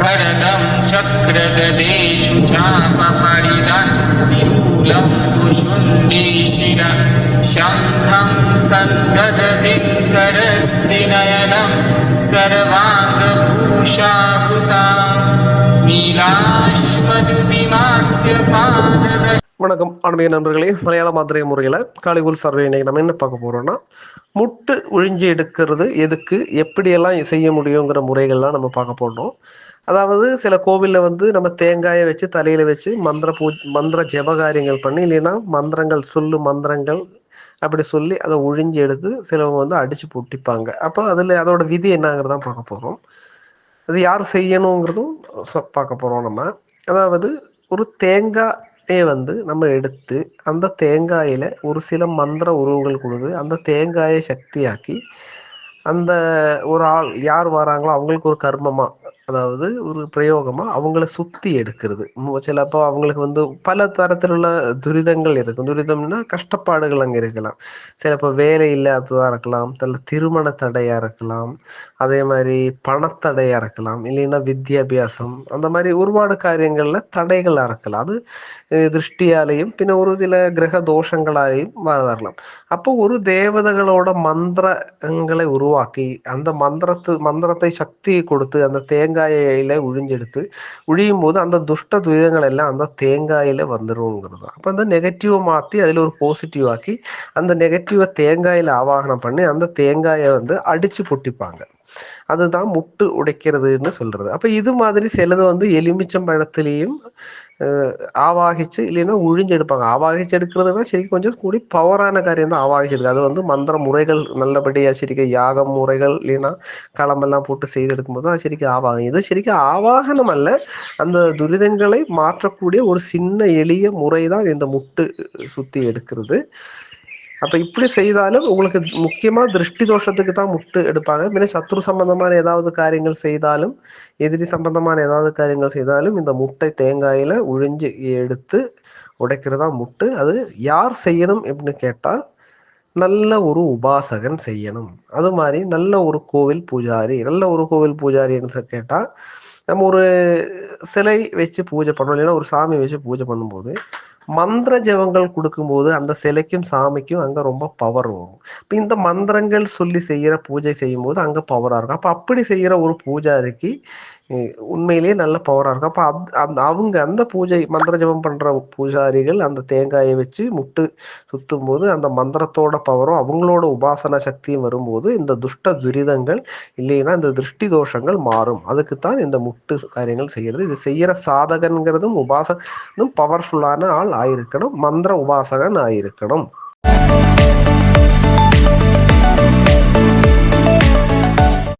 भरतं चक्रगदेषु चापपरिदं शूलं कुशुण्डीशिरा शङ्खं सन्ददतिं करस्ति नयनं सर्वाङ्गभूषाभूता नीलाश्वद्युतिमास्य पादद. வணக்கம் ஆன்மீக நண்பர்களே, மலையாள மாத்திரை முறையில் காளிபுல் சர்வே. இன்னைக்கு நம்ம என்ன பார்க்க போறோம்னா, முட்டு உழிஞ்சி எடுக்கிறது எதுக்கு, எப்படியெல்லாம் செய்ய முடியுங்கிற முறைகள்லாம் நம்ம பார்க்க போறோம். அதாவது சில கோவிலில் நம்ம தேங்காயை வச்சு தலையில வச்சு மந்திர ஜெபகாரியங்கள் பண்ணி, இல்லைன்னா மந்திரங்கள் அப்படி சொல்லி அதை உழிஞ்சி எடுத்து சிலவங்க அடிச்சு பொட்டிப்பாங்க. அப்போ அதோட விதி என்னங்கிறதான் பார்க்க போறோம். அது யார் செய்யணுங்கிறதும் பார்க்க போறோம் நம்ம. அதாவது ஒரு தேங்காய் நம்ம எடுத்து அந்த தேங்காயில ஒரு சில மந்திர உருவங்கள் கொடுத்து அந்த தேங்காயை சக்தியாக்கி அந்த ஒரு ஆள் யார் வராங்களோ அவங்களுக்கு ஒரு கர்மமா, அதாவது ஒரு பிரயோகமா அவங்கள சுத்தி எடுக்கிறது. சிலப்போ அவங்களுக்கு பல தரத்தில் உள்ள துரிதங்கள் இருக்கும். துரிதம்னா கஷ்டப்பாடுகள் அங்கே இருக்கலாம். சிலப்போ வேலை இல்லாததா இருக்கலாம், சில திருமண தடையா இருக்கலாம், அதே மாதிரி பணத்தடையா இருக்கலாம், இல்லைன்னா வித்யாபியாசம், அந்த மாதிரி ஒருபாடு காரியங்கள்ல தடைகளா இருக்கலாம். அது திருஷ்டியாலையும் பின்ன ஒரு சில கிரக தோஷங்களாலையும் வரலாம். அப்போ ஒரு தேவதைகளோட மந்திரங்களை உருவாக்கி அந்த மந்திரத்தை சக்தி கொடுத்து அந்த தேங்காயில உழியும் போது அந்த துஷ்ட துரிதங்கள் எல்லாம் அந்த தேங்காயில வந்துருங்கிறது. அப்ப அந்த நெகட்டிவ் மாத்தி அதுல ஒரு பாசிட்டிவ் ஆக்கி அந்த நெகட்டிவ தேங்காயில ஆவாகனம் பண்ணி அந்த தேங்காயை அடிச்சு பொட்டிப்பாங்க. அதுதான் முட்டு உடைக்கிறதுன்னு சொல்றது. அப்ப இது மாதிரி சிலது எலுமிச்சம்பழத்திலையும் ஆவாகிச்சு இல்லைன்னா உழிஞ்சு எடுப்பாங்க. ஆவாகிச்சு எடுக்கிறதுனா சரி கொஞ்சம் கூடி பவரான காரியம் தான் ஆவாகிச்சு எடுക്കുക. அது மந்திர முறைகள் நல்லபடியா சரிக்க யாக முறைகள் இல்லைன்னா களமெல்லாம் போட்டு செய்து எடுக்கும்போது அது சரிக்கு ஆவாகம். இது சரிக்கு ஆவாகனம் அல்ல, அந்த துரிதங்களை மாற்றக்கூடிய ஒரு சின்ன எளிய முறைதான் இந்த முட்டு சுத்தி எடுக்கிறது. அப்ப இப்படி செய்தாலும் உங்களுக்கு முக்கியமா திருஷ்டி தோஷத்துக்கு தான் முட்டு எடுப்பாங்க. பின்ன சத்ரு சம்பந்தமான ஏதாவது காரியங்கள் செய்தாலும், எதிரி சம்பந்தமான ஏதாவது காரியங்கள் செய்தாலும் இந்த முட்டை தேங்காயில உழிஞ்சு எடுத்து உடைக்கிறதா முட்டு. அது யார் செய்யணும் அப்படின்னு கேட்டால் நல்ல ஒரு உபாசகன் செய்யணும். அது மாதிரி நல்ல ஒரு கோவில் பூஜாரின்னு கேட்டா நம்ம ஒரு சிலை வச்சு பூஜை பண்ணோம், இல்லைன்னா ஒரு சாமி வச்சு பூஜை பண்ணும்போது மந்திர ஜபங்கள் கொடுக்கும்போது அந்த சிலைக்கும் சாமிக்கும் அங்க ரொம்ப பவர் வரும். இப்ப இந்த மந்திரங்கள் சொல்லி செய்யற பூஜை செய்யும் போது அங்க பவரா இருக்கும். அப்ப அப்படி செய்யற ஒரு பூஜாரிக்கு உண்மையிலேயே நல்ல பவரா இருக்கும். அப்ப அவங்க அந்த பூஜை மந்திர ஜபம் பண்ற பூஜாரிகள் அந்த தேங்காயை வச்சு முட்டு சுத்தும் போது அந்த மந்திரத்தோட பவரும் அவங்களோட உபாசன சக்தியும் வரும்போது இந்த துஷ்ட துரிதங்கள் இல்லைன்னா இந்த திருஷ்டி தோஷங்கள் மாறும். அதுக்குத்தான் இந்த முட்டு காரியங்கள் செய்யறது. இது செய்யற சாதகன்கிறதும் உபாசனும் பவர்ஃபுல்லான ஆள் ஆயிருக்கணும், மந்திர உபாசகன் ஆயிருக்கணும்.